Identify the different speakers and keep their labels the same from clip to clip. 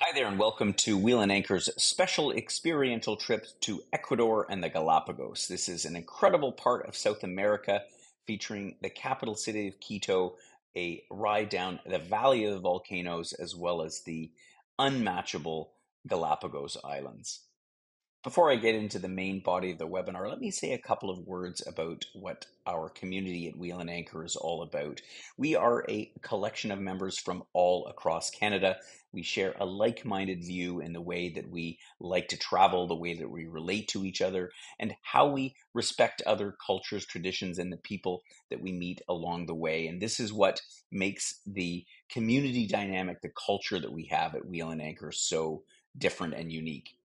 Speaker 1: Hi there, and welcome to Wheel and Anchor's special experiential trip to Ecuador and the Galapagos. This is an incredible part of South America featuring the capital city of Quito, a ride down the Valley of the Volcanoes, as well as the unmatchable Galapagos Islands. Before I get into the main body of the webinar, let me say a couple of words about what our community at Wheel and Anchor is all about. We are a collection of members from all across Canada. We share a like-minded view in the way that we like to travel, the way that we relate to each other, and how we respect other cultures, traditions, and the people that we meet along the way. And this is what makes the community dynamic, the culture that we have at Wheel and Anchor so different and unique.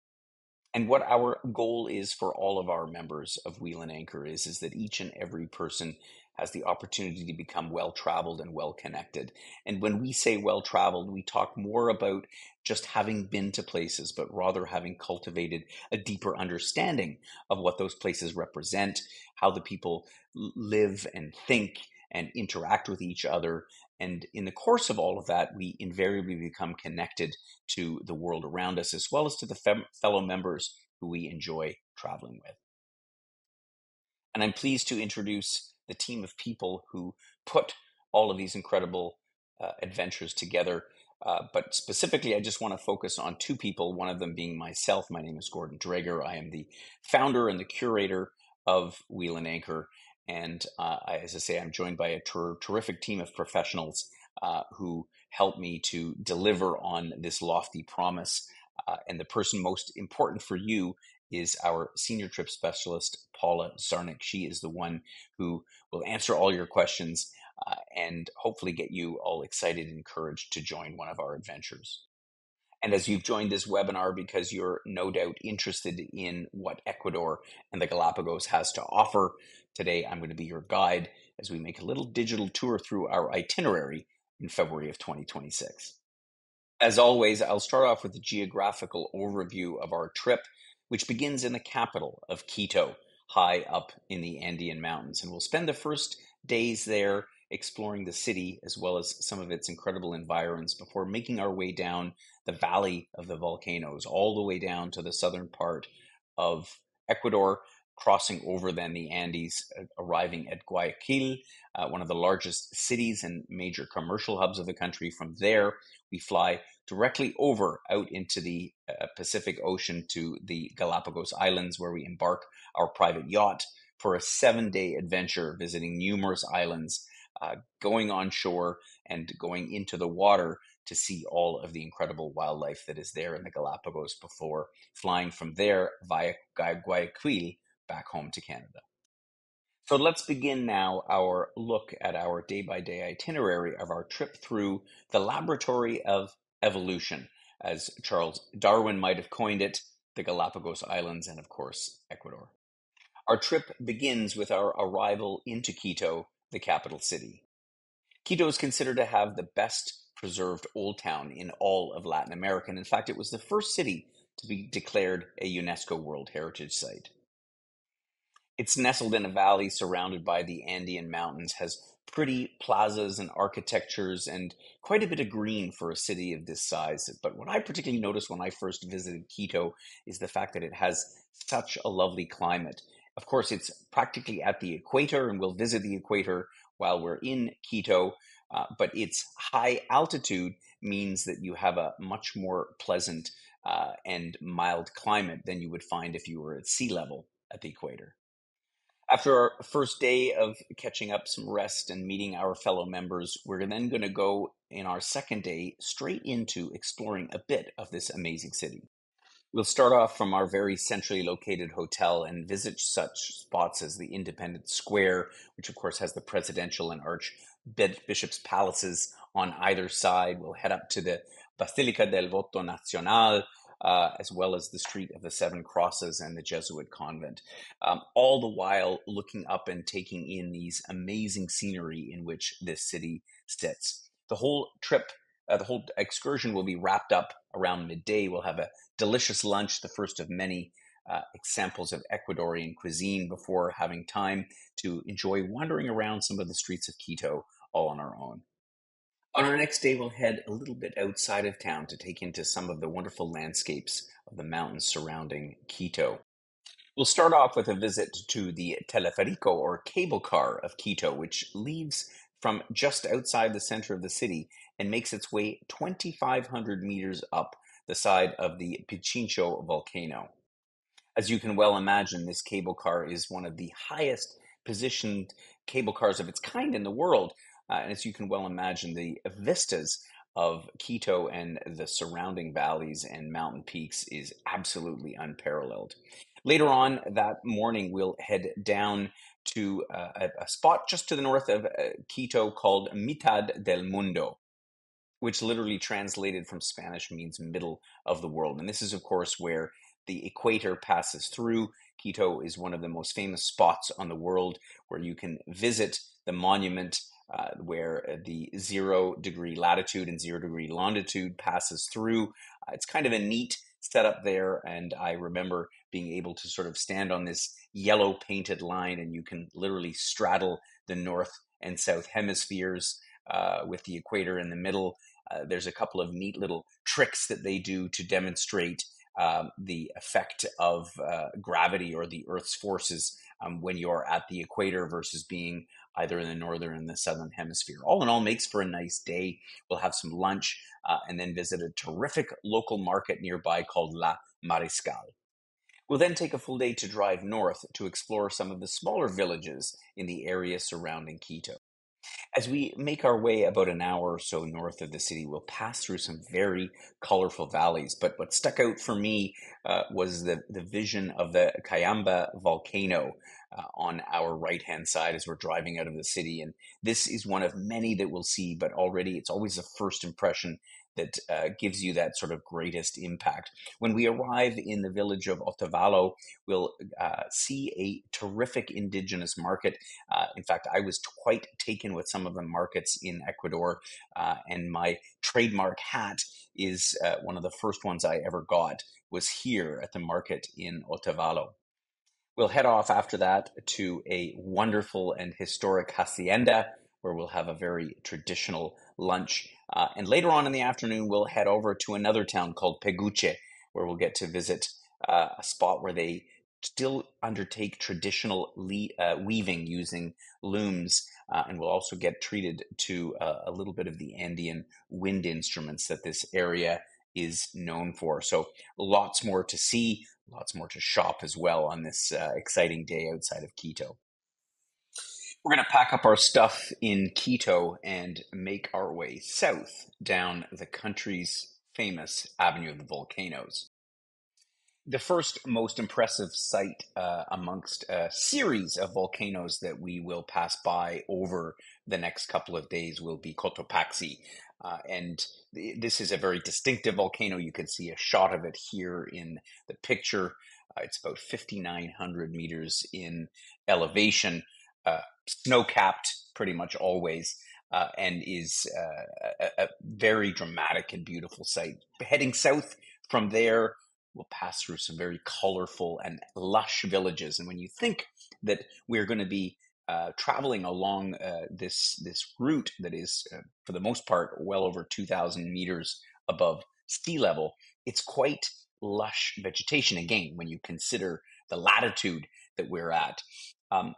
Speaker 1: And what our goal is for all of our members of Wheel and Anchor is that each and every person has the opportunity to become well-traveled and well-connected. And when we say well-traveled, we talk more about just having been to places, but rather having cultivated a deeper understanding of what those places represent, how the people live and think and interact with each other. And in the course of all of that, we invariably become connected to the world around us, as well as to the fellow members who we enjoy traveling with. And I'm pleased to introduce the team of people who put all of these incredible adventures together. But specifically, I just want to focus on two people, one of them being myself. My name is Gordon Drager. I am the founder and the curator of Wheel and Anchor. And as I say, I'm joined by a terrific team of professionals who help me to deliver on this lofty promise. And the person most important for you is our senior trip specialist, Paula Zarnik. She is the one who will answer all your questions and hopefully get you all excited and encouraged to join one of our adventures. And as you've joined this webinar because you're no doubt interested in what Ecuador and the Galapagos has to offer, today I'm going to be your guide as we make a little digital tour through our itinerary in February of 2026. As always, I'll start off with a geographical overview of our trip, which begins in the capital of Quito, high up in the Andean Mountains. And we'll spend the first days there exploring the city as well as some of its incredible environs before making our way down the Valley of the Volcanoes, all the way down to the southern part of Ecuador, crossing over then the Andes, arriving at Guayaquil, one of the largest cities and major commercial hubs of the country. From there, we fly directly over out into the Pacific Ocean to the Galapagos Islands, where we embark our private yacht for a 7-day adventure, visiting numerous islands, going on shore and going into the water to see all of the incredible wildlife that is there in the Galapagos before flying from there via Guayaquil back home to Canada. So let's begin now our look at our day-by-day itinerary of our trip through the laboratory of evolution, as Charles Darwin might have coined it, the Galapagos Islands, and of course, Ecuador. Our trip begins with our arrival into Quito, the capital city. Quito is considered to have the best preserved old town in all of Latin America. And in fact, it was the first city to be declared a UNESCO World Heritage Site. It's nestled in a valley surrounded by the Andean Mountains, has pretty plazas and architectures, and quite a bit of green for a city of this size. But what I particularly noticed when I first visited Quito is the fact that it has such a lovely climate. Of course, it's practically at the equator, and we'll visit the equator while we're in Quito, but its high altitude means that you have a much more pleasant and mild climate than you would find if you were at sea level at the equator. After our first day of catching up some rest and meeting our fellow members, we're then going to go in our second day straight into exploring a bit of this amazing city. We'll start off from our very centrally located hotel and visit such spots as the Independence Square, which of course has the presidential and archbishop's palaces on either side. We'll head up to the Basilica del Voto Nacional, as well as the Street of the Seven Crosses and the Jesuit convent, all the while looking up and taking in these amazing scenery in which this city sits. The whole trip, the whole excursion will be wrapped up around midday. We'll have a delicious lunch, the first of many examples of Ecuadorian cuisine, before having time to enjoy wandering around some of the streets of Quito all on our own. On our next day, we'll head a little bit outside of town to take into some of the wonderful landscapes of the mountains surrounding Quito. We'll start off with a visit to the Teleferico or cable car of Quito, which leaves from just outside the center of the city and makes its way 2,500 meters up the side of the Pichincho volcano. As you can well imagine, this cable car is one of the highest positioned cable cars of its kind in the world. And as you can well imagine, the vistas of Quito and the surrounding valleys and mountain peaks is absolutely unparalleled. Later on that morning, we'll head down to a spot just to the north of Quito called Mitad del Mundo, which literally translated from Spanish means middle of the world. And this is, of course, where the equator passes through. Quito is one of the most famous spots on the world where you can visit the monument where the 0 degree latitude and 0 degree longitude passes through. It's kind of a neat setup there. And I remember being able to sort of stand on this yellow painted line, and you can literally straddle the north and south hemispheres with the equator in the middle. There's a couple of neat little tricks that they do to demonstrate the effect of gravity or the Earth's forces when you're at the equator versus being either in the northern and the southern hemisphere. All in all, makes for a nice day. We'll have some lunch and then visit a terrific local market nearby called La Mariscal. We'll then take a full day to drive north to explore some of the smaller villages in the area surrounding Quito. As we make our way about an hour or so north of the city, we'll pass through some very colorful valleys. But what stuck out for me was the vision of the Cayamba volcano on our right hand side as we're driving out of the city. And this is one of many that we'll see, but already it's always a first impression that gives you that sort of greatest impact. When we arrive in the village of Otavalo, we'll see a terrific indigenous market. In fact, I was quite taken with some of the markets in Ecuador, and my trademark hat is one of the first ones I ever got was here at the market in Otavalo. We'll head off after that to a wonderful and historic hacienda where we'll have a very traditional lunch. And later on in the afternoon, we'll head over to another town called Peguche, where we'll get to visit a spot where they still undertake traditional weaving using looms. And we'll also get treated to a little bit of the Andean wind instruments that this area is known for. So lots more to see, lots more to shop as well on this exciting day outside of Quito. We're going to pack up our stuff in Quito and make our way south down the country's famous Avenue of the Volcanoes. The first most impressive sight amongst a series of volcanoes that we will pass by over the next couple of days will be Cotopaxi. This is a very distinctive volcano. You can see a shot of it here in the picture. It's about 5,900 meters in elevation, snow-capped pretty much always, and is a very dramatic and beautiful sight. Heading south from there, we'll pass through some very colorful and lush villages. And when you think that we're going to be traveling along this route that is, for the most part, well over 2,000 meters above sea level, it's quite lush vegetation. Again, when you consider the latitude that we're at,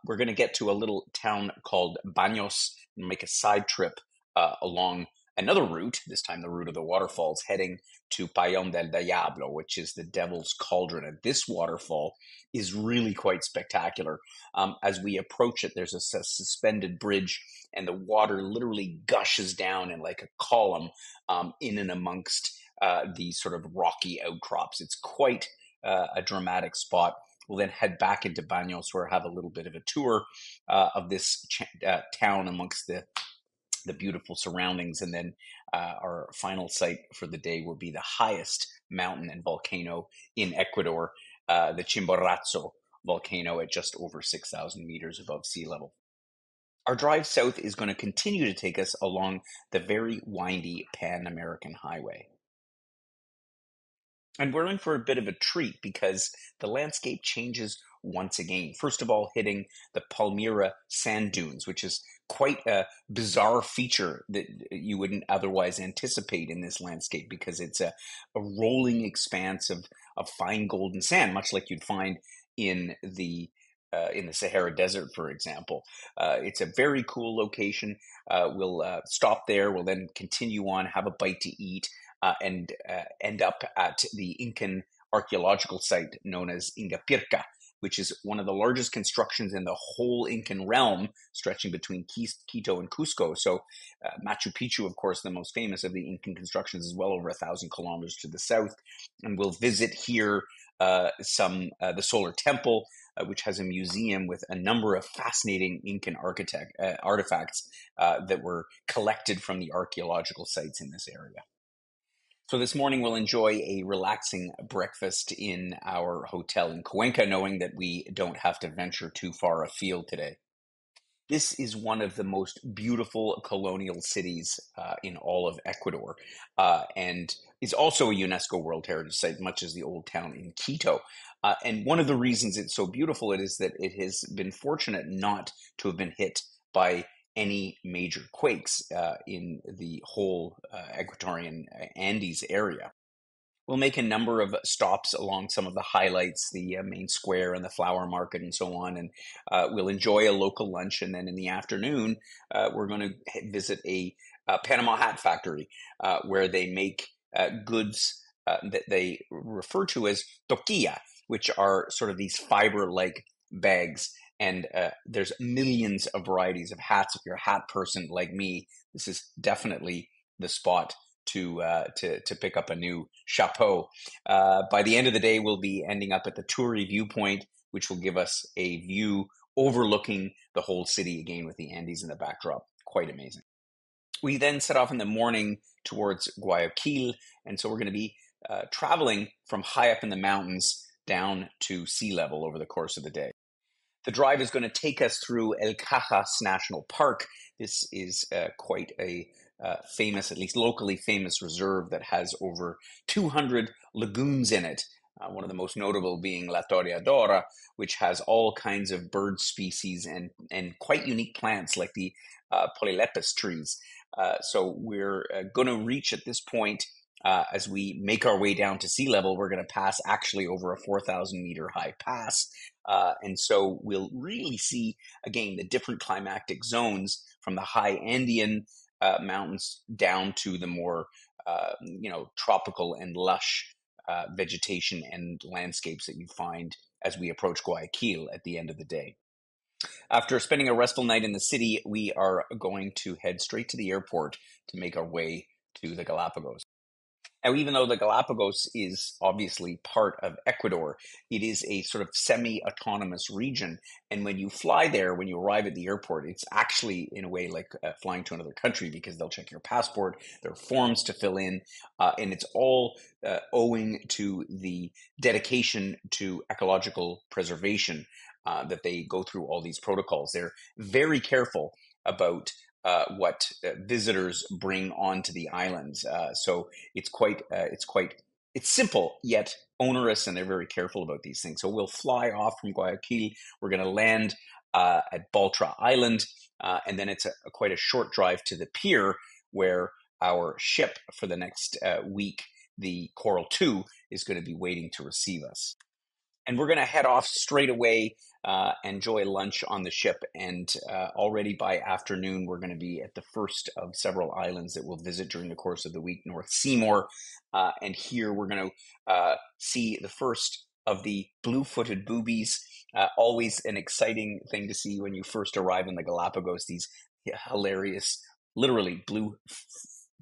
Speaker 1: we're going to get to a little town called Baños and make a side trip along another route, this time the route of the waterfalls, heading to Payon del Diablo, which is the Devil's Cauldron. And this waterfall is really quite spectacular. As we approach it, there's a suspended bridge, and the water literally gushes down in like a column in and amongst these sort of rocky outcrops. It's quite a dramatic spot. We'll then head back into Baños, where I have a little bit of a tour of this town amongst the beautiful surroundings. And then our final site for the day will be the highest mountain and volcano in Ecuador, the Chimborazo volcano at just over 6,000 meters above sea level. Our drive south is going to continue to take us along the very windy Pan American Highway. And we're in for a bit of a treat because the landscape changes once again. First of all, hitting the Palmyra sand dunes, which is quite a bizarre feature that you wouldn't otherwise anticipate in this landscape, because it's a rolling expanse of fine golden sand, much like you'd find in the Sahara Desert, for example. It's a very cool location. We'll stop there. We'll then continue on, have a bite to eat, and end up at the Incan archaeological site known as Ingapirca, which is one of the largest constructions in the whole Incan realm, stretching between Quito and Cusco. So Machu Picchu, of course, the most famous of the Incan constructions, is well over 1,000 kilometers to the south. And we'll visit here the Solar Temple, which has a museum with a number of fascinating Incan artifacts that were collected from the archaeological sites in this area. So this morning we'll enjoy a relaxing breakfast in our hotel in Cuenca, knowing that we don't have to venture too far afield today. This is one of the most beautiful colonial cities in all of Ecuador, and is also a UNESCO World Heritage Site, much as the old town in Quito. And one of the reasons it's so beautiful is that it has been fortunate not to have been hit by any major quakes in the whole Ecuadorian Andes area. We'll make a number of stops along some of the highlights, the main square and the flower market and so on, and we'll enjoy a local lunch. And then in the afternoon, we're going to visit a Panama hat factory where they make goods that they refer to as toquilla, which are sort of these fiber-like bags. And there's millions of varieties of hats. If you're a hat person like me, this is definitely the spot to pick up a new chapeau. By the end of the day, we'll be ending up at the Turi viewpoint, which will give us a view overlooking the whole city, again with the Andes in the backdrop. Quite amazing. We then set off in the morning towards Guayaquil, and so we're going to be traveling from high up in the mountains down to sea level over the course of the day. The drive is going to take us through El Cajas National Park. This is quite a famous, at least locally famous, reserve that has over 200 lagoons in it. One of the most notable being La Toreadora, which has all kinds of bird species and quite unique plants like the polylepis trees. So we're going to reach at this point, as we make our way down to sea level, we're going to pass actually over a 4,000 meter high pass. And so we'll really see, again, the different climactic zones from the high Andean mountains down to the more, tropical and lush vegetation and landscapes that you find as we approach Guayaquil at the end of the day. After spending a restful night in the city, we are going to head straight to the airport to make our way to the Galapagos. Now, even though the Galapagos is obviously part of Ecuador, it is a sort of semi-autonomous region. And when you fly there, when you arrive at the airport, it's actually in a way like flying to another country, because they'll check your passport, there are forms to fill in, and it's all owing to the dedication to ecological preservation that they go through all these protocols. They're very careful about what visitors bring onto the islands. So it's it's simple yet onerous, and they're very careful about these things. So we'll fly off from Guayaquil. We're going to land at Baltra Island, and then it's quite a short drive to the pier where our ship for the next week, the Coral 2, is going to be waiting to receive us. And we're going to head off straight away, enjoy lunch on the ship. And already by afternoon, we're going to be at the first of several islands that we'll visit during the course of the week, North Seymour. And here we're going to see the first of the blue-footed boobies. Always an exciting thing to see when you first arrive in the Galapagos, these hilarious, literally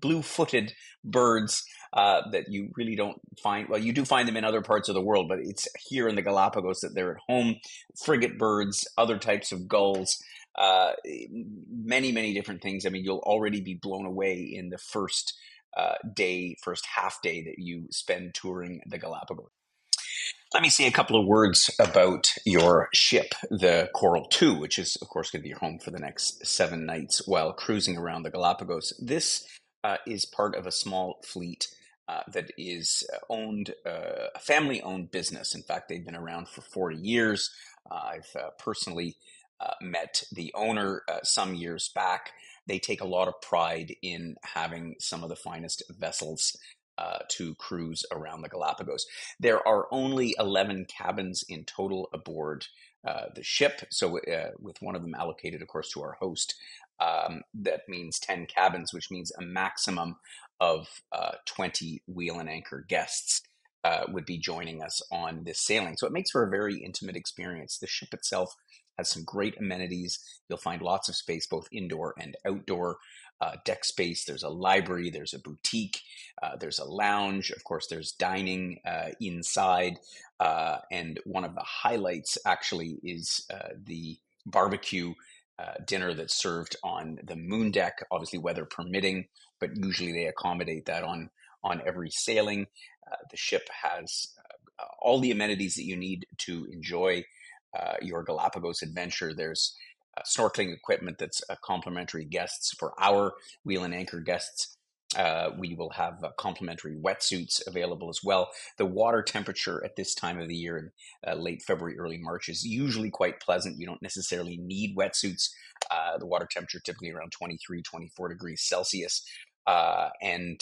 Speaker 1: blue-footed birds that you really don't find. Well, you do find them in other parts of the world, but it's here in the Galapagos that they're at home. Frigate birds, other types of gulls, many, many different things. I mean, you'll already be blown away in the first half day that you spend touring the Galapagos. Let me say a couple of words about your ship, the Coral 2, which is, of course, going to be your home for the next 7 nights while cruising around the Galapagos. This is part of a small fleet that is owned, a family-owned business. In fact, they've been around for 40 years. I've personally met the owner some years back. They take a lot of pride in having some of the finest vessels to cruise around the Galapagos. There are only 11 cabins in total aboard the ship, so with one of them allocated, of course, to our host. That means 10 cabins, which means a maximum of 20 wheel and anchor guests would be joining us on this sailing. So it makes for a very intimate experience. The ship itself has some great amenities. You'll find lots of space, both indoor and outdoor. Deck space. There's a library. There's a boutique. There's a lounge. Of course, there's dining inside. And one of the highlights actually is the barbecue dinner that's served on the moon deck, obviously weather permitting, but usually they accommodate that on every sailing. The ship has all the amenities that you need to enjoy your Galapagos adventure. There's snorkeling equipment that's complimentary guests for our wheel and anchor guests. We will have complimentary wetsuits available as well. The water temperature at this time of the year in late February, early March is usually quite pleasant. You don't necessarily need wetsuits. The water temperature typically around 23, 24 degrees Celsius. And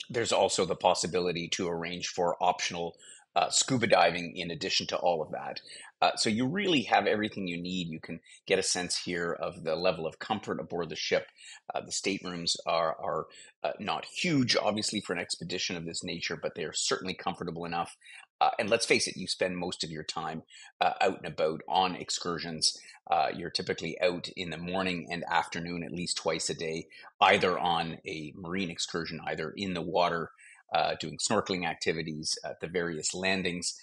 Speaker 1: there's also the possibility to arrange for optional scuba diving in addition to all of that. So you really have everything you need. You can get a sense here of the level of comfort aboard the ship. The staterooms are not huge, obviously, for an expedition of this nature, but they are certainly comfortable enough. And let's face it, you spend most of your time out and about on excursions. You're typically out in the morning and afternoon at least twice a day, either on a marine excursion, either in the water, doing snorkeling activities at the various landings.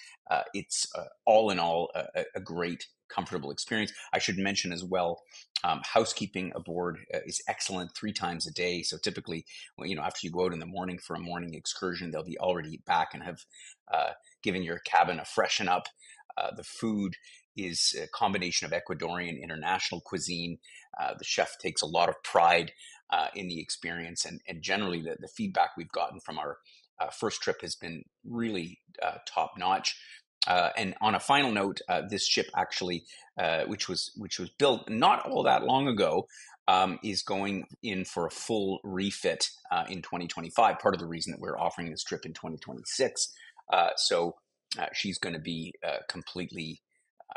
Speaker 1: It's all in all a great, comfortable experience. I should mention as well, housekeeping aboard is excellent 3 times a day. So typically, well, after you go out in the morning for a morning excursion, they'll be already back and have given your cabin a freshen up. The food is a combination of Ecuadorian international cuisine. The chef takes a lot of pride in the experience, and generally the feedback we've gotten from our first trip has been really top notch. And on a final note, this ship actually, which was built not all that long ago, is going in for a full refit in 2025. Part of the reason that we're offering this trip in 2026. So she's going to be completely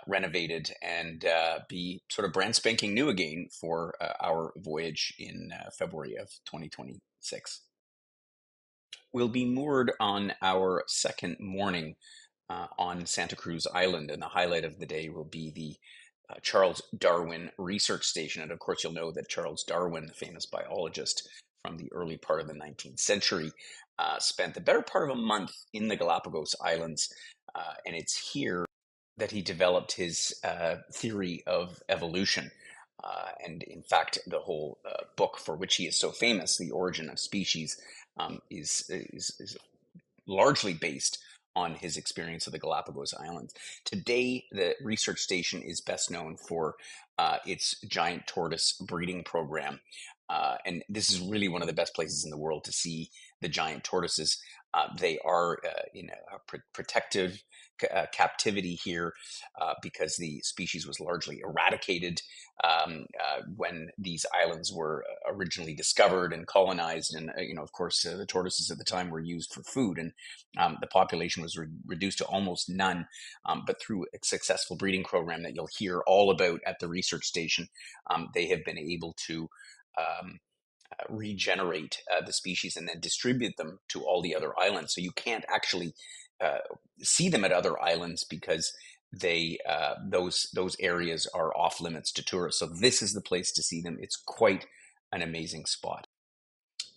Speaker 1: renovated and be sort of brand spanking new again for our voyage in February of 2026. We'll be moored on our second morning on Santa Cruz Island, and the highlight of the day will be the Charles Darwin Research Station. And of course, you'll know that Charles Darwin, the famous biologist from the early part of the 19th century, spent the better part of a month in the Galapagos Islands, and it's here that he developed his theory of evolution. And in fact, the whole book for which he is so famous, The Origin of Species, is largely based on his experience of the Galapagos Islands. Today, the research station is best known for its giant tortoise breeding program. And this is really one of the best places in the world to see the giant tortoises. They are in a protective captivity here because the species was largely eradicated when these islands were originally discovered and colonized. And, of course, the tortoises at the time were used for food, and the population was reduced to almost none. But through a successful breeding program that you'll hear all about at the research station, they have been able to regenerate the species and then distribute them to all the other islands. So you can't actually see them at other islands because those areas are off limits to tourists. So this is the place to see them. It's quite an amazing spot.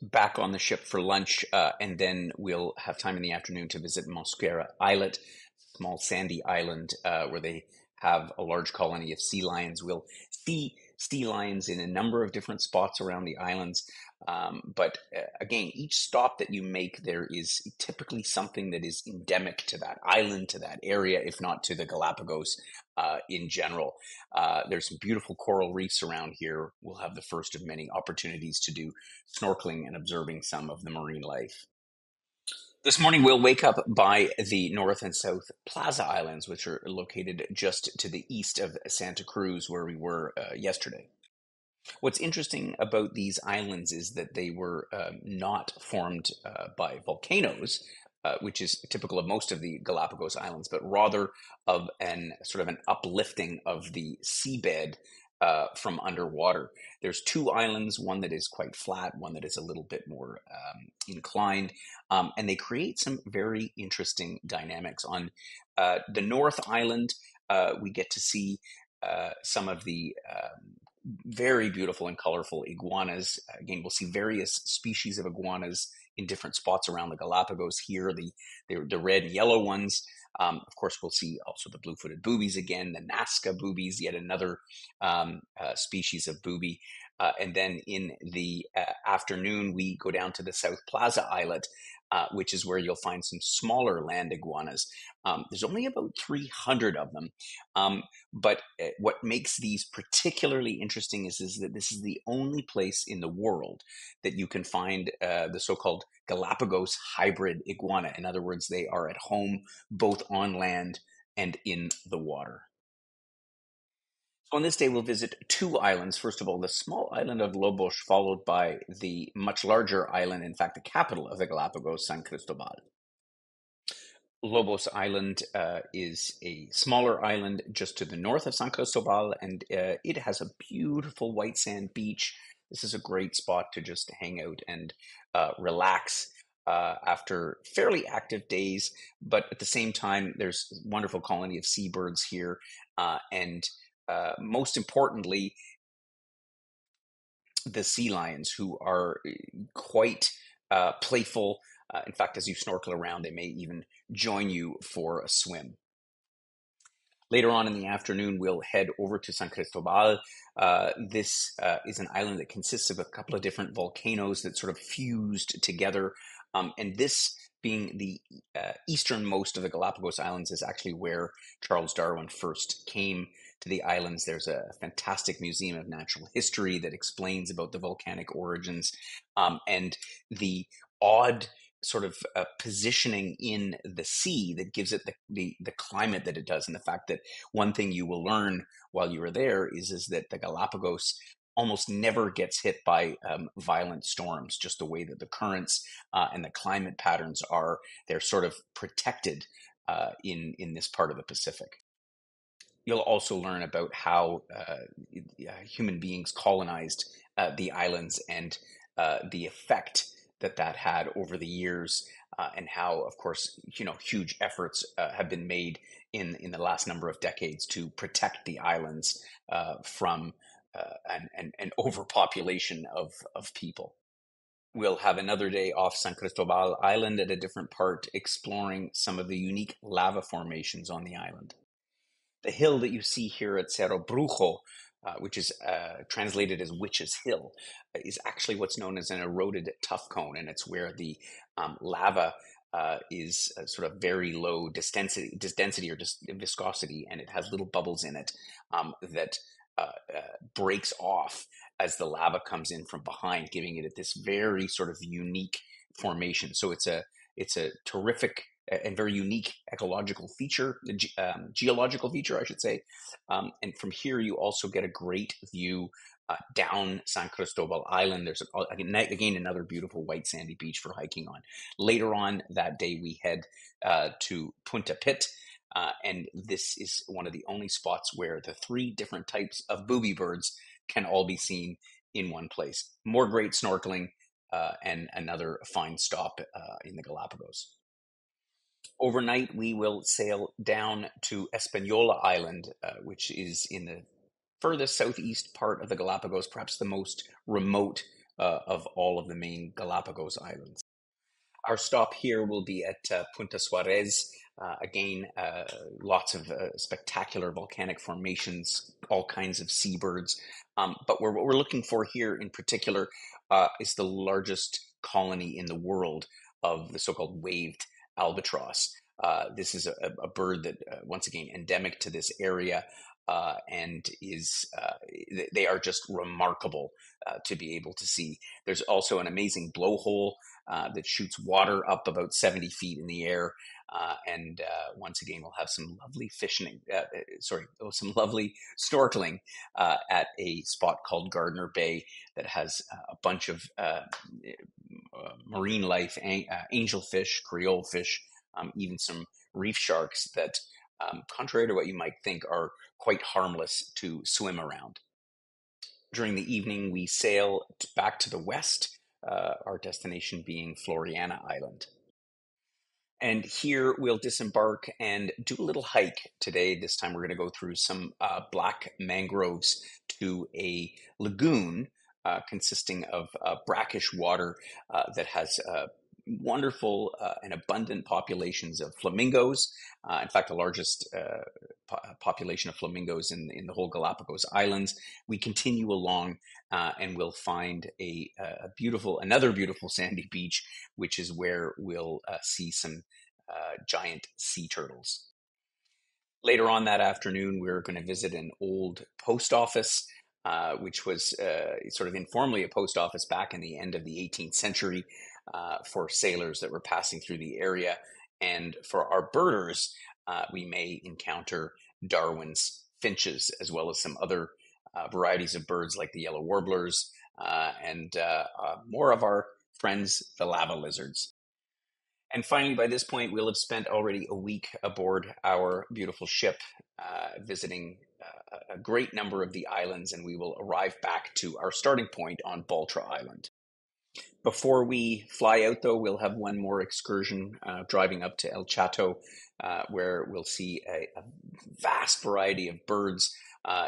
Speaker 1: Back on the ship for lunch, and then we'll have time in the afternoon to visit Mosquera Islet, small sandy island where they have a large colony of sea lions. We'll see sea lions in a number of different spots around the islands. But again, each stop that you make, there is typically something that is endemic to that island, to that area, if not to the Galapagos in general. There's some beautiful coral reefs around here. We'll have the first of many opportunities to do snorkeling and observing some of the marine life. This morning, we'll wake up by the North and South Plaza Islands, which are located just to the east of Santa Cruz, where we were yesterday. What's interesting about these islands is that they were not formed by volcanoes, which is typical of most of the Galapagos Islands, but rather of an sort of an uplifting of the seabed from underwater. There's two islands, one that is quite flat, one that is a little bit more inclined, and they create some very interesting dynamics. On the North Island, we get to see some of the very beautiful and colorful iguanas. Again, we'll see various species of iguanas in different spots around the Galapagos. Here, the red and yellow ones. Of course, we'll see also the blue-footed boobies again, the Nazca boobies, yet another species of booby. And then in the afternoon, we go down to the South Plaza Islet, which is where you'll find some smaller land iguanas. There's only about 300 of them. But what makes these particularly interesting is that this is the only place in the world that you can find the so-called Galapagos hybrid iguana. In other words, they are at home both on land and in the water. So on this day, we'll visit two islands. First of all, the small island of Lobos, followed by the much larger island, in fact, the capital of the Galapagos, San Cristobal. Lobos Island is a smaller island just to the north of San Cristobal, and it has a beautiful white sand beach. This is a great spot to just hang out and relax after fairly active days, but at the same time, there's a wonderful colony of seabirds here, and most importantly, the sea lions, who are quite playful. In fact, as you snorkel around, they may even join you for a swim. Later on in the afternoon, we'll head over to San Cristobal. This is an island that consists of a couple of different volcanoes that sort of fused together. And this, being the easternmost of the Galapagos Islands, is actually where Charles Darwin first came to the islands. There's a fantastic museum of natural history that explains about the volcanic origins, and the odd sort of positioning in the sea that gives it the climate that it does. And the fact that one thing you will learn while you are there is that the Galapagos almost never gets hit by violent storms, just the way that the currents and the climate patterns are. They're sort of protected in this part of the Pacific. You'll also learn about how human beings colonized the islands, and the effect that that had over the years, and how, of course, huge efforts have been made in the last number of decades to protect the islands from an overpopulation of people. We'll have another day off San Cristobal Island at a different part, exploring some of the unique lava formations on the island. The hill that you see here at Cerro Brujo, which is translated as Witch's Hill, is actually what's known as an eroded tuff cone, and it's where the lava is sort of very low density or just viscosity, and it has little bubbles in it that breaks off as the lava comes in from behind, giving it this very sort of unique formation. So it's a terrific and very unique ecological feature, geological feature, I should say. And from here, you also get a great view down San Cristobal Island. There's again another beautiful white sandy beach for hiking on. Later on that day, we head to Punta Pit. And this is one of the only spots where the three different types of booby birds can all be seen in one place. More great snorkeling and another fine stop in the Galapagos. Overnight, we will sail down to Espanola Island, which is in the furthest southeast part of the Galapagos, perhaps the most remote of all of the main Galapagos Islands. Our stop here will be at Punta Suarez. Again, lots of spectacular volcanic formations, all kinds of seabirds. But what we're looking for here in particular is the largest colony in the world of the so-called waved albatross. This is a bird that, once again, endemic to this area. and they are just remarkable to be able to see. There's also an amazing blowhole that shoots water up about 70 feet in the air. And once again, we'll have some lovely some lovely snorkeling at a spot called Gardner Bay that has a bunch of marine life, angelfish, creole fish, even some reef sharks that, contrary to what you might think, are quite harmless to swim around. During the evening, we sail back to the west, our destination being Floriana Island. And here we'll disembark and do a little hike today. This time we're going to go through some black mangroves to a lagoon consisting of brackish water that has wonderful and abundant populations of flamingos. In fact, the largest population of flamingos in the whole Galapagos Islands. We continue along and we'll find another beautiful sandy beach, which is where we'll see some giant sea turtles. Later on that afternoon, we're going to visit an old post office, which was sort of informally a post office back in the end of the 18th century for sailors that were passing through the area. And for our birders, we may encounter Darwin's finches, as well as some other varieties of birds like the yellow warblers and more of our friends, the lava lizards. And finally, by this point, we'll have spent already a week aboard our beautiful ship, visiting a great number of the islands, and we will arrive back to our starting point on Baltra Island. Before we fly out, though, we'll have one more excursion driving up to El Chato, where we'll see a vast variety of birds.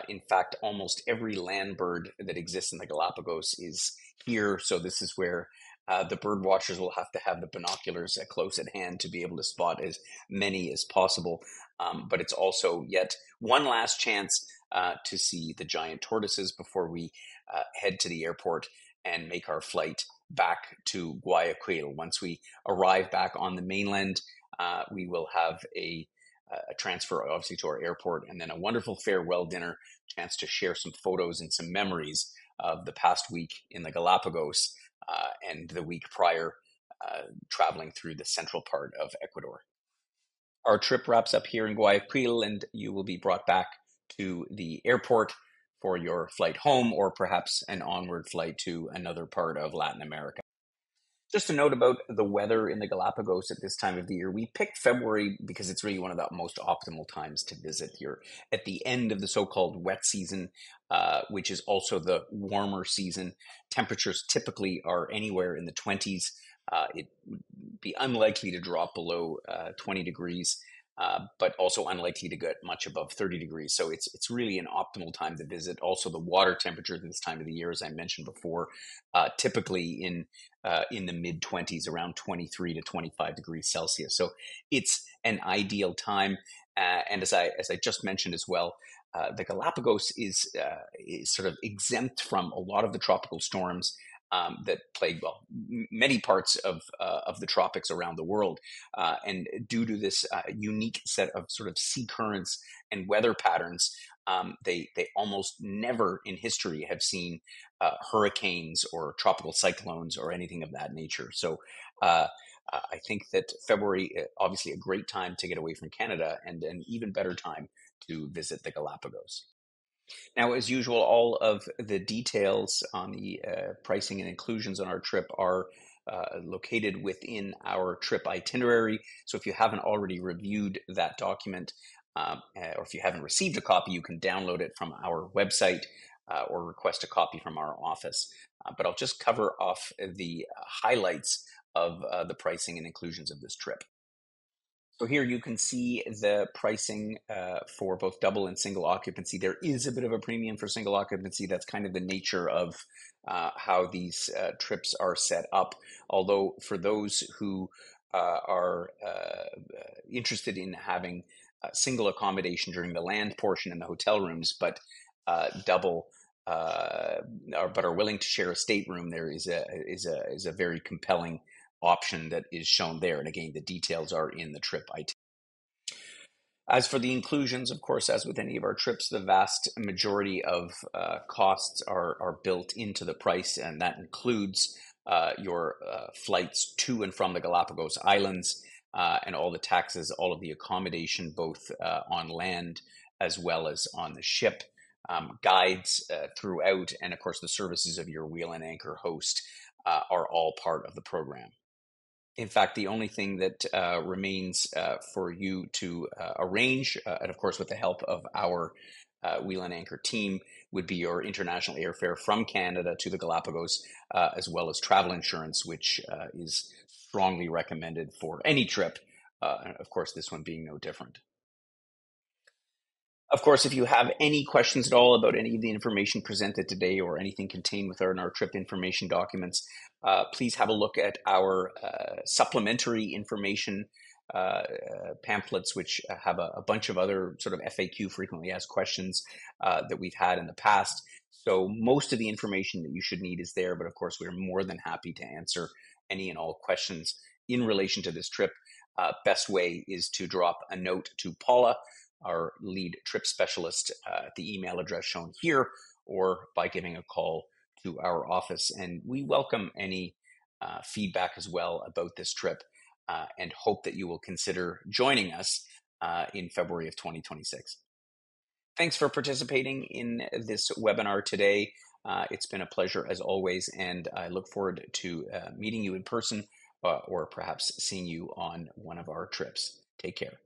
Speaker 1: In fact, almost every land bird that exists in the Galapagos is here. So this is where the bird watchers will have to have the binoculars close at hand to be able to spot as many as possible. But it's also yet one last chance to see the giant tortoises before we head to the airport and make our flight back to Guayaquil. Once we arrive back on the mainland, we will have a transfer, obviously, to our airport, and then a wonderful farewell dinner, chance to share some photos and some memories of the past week in the Galapagos and the week prior, traveling through the central part of Ecuador. Our trip wraps up here in Guayaquil, and you will be brought back to the airport for your flight home, or perhaps an onward flight to another part of Latin America. Just a note about the weather in the Galapagos at this time of the year. We picked February because it's really one of the most optimal times to visit. You're at the end of the so-called wet season, which is also the warmer season. Temperatures typically are anywhere in the 20s. It would be unlikely to drop below 20 degrees. But also unlikely to get much above 30 degrees. So it's really an optimal time to visit. Also, the water temperature at this time of the year, as I mentioned before, typically in the mid 20s, around 23 to 25 degrees Celsius. So it's an ideal time. And as I just mentioned as well, the Galapagos is sort of exempt from a lot of the tropical storms that plague many parts of the tropics around the world, and due to this unique set of sort of sea currents and weather patterns, they almost never in history have seen hurricanes or tropical cyclones or anything of that nature. So I think that February, obviously, a great time to get away from Canada, and an even better time to visit the Galapagos. Now, as usual, all of the details on the pricing and inclusions on our trip are located within our trip itinerary. So if you haven't already reviewed that document, or if you haven't received a copy, you can download it from our website or request a copy from our office. But I'll just cover off the highlights of the pricing and inclusions of this trip. So here you can see the pricing for both double and single occupancy. There is a bit of a premium for single occupancy. That's kind of the nature of how these trips are set up. Although for those who are interested in having single accommodation during the land portion in the hotel rooms, but double, but are willing to share a stateroom, there is a very compelling option that is shown there. And again, the details are in the trip itinerary. As for the inclusions, of course, as with any of our trips, the vast majority of costs are built into the price, and that includes your flights to and from the Galapagos Islands, and all the taxes, all of the accommodation, both on land as well as on the ship, guides throughout, and of course, the services of your wheel and anchor host are all part of the program. In fact, the only thing that remains for you to arrange, and of course, with the help of our Wheel and Anchor team, would be your international airfare from Canada to the Galapagos, as well as travel insurance, which is strongly recommended for any trip. And of course, this one being no different. Of course, if you have any questions at all about any of the information presented today or anything contained within our trip information documents, please have a look at our supplementary information pamphlets, which have a bunch of other sort of FAQ, frequently asked questions, that we've had in the past. So most of the information that you should need is there, but of course, we're more than happy to answer any and all questions in relation to this trip. Best way is to drop a note to Paula, our lead trip specialist, at the email address shown here, or by giving a call to our office. And we welcome any feedback as well about this trip, and hope that you will consider joining us in February of 2026. Thanks for participating in this webinar today. It's been a pleasure as always, and I look forward to meeting you in person, or perhaps seeing you on one of our trips. Take care.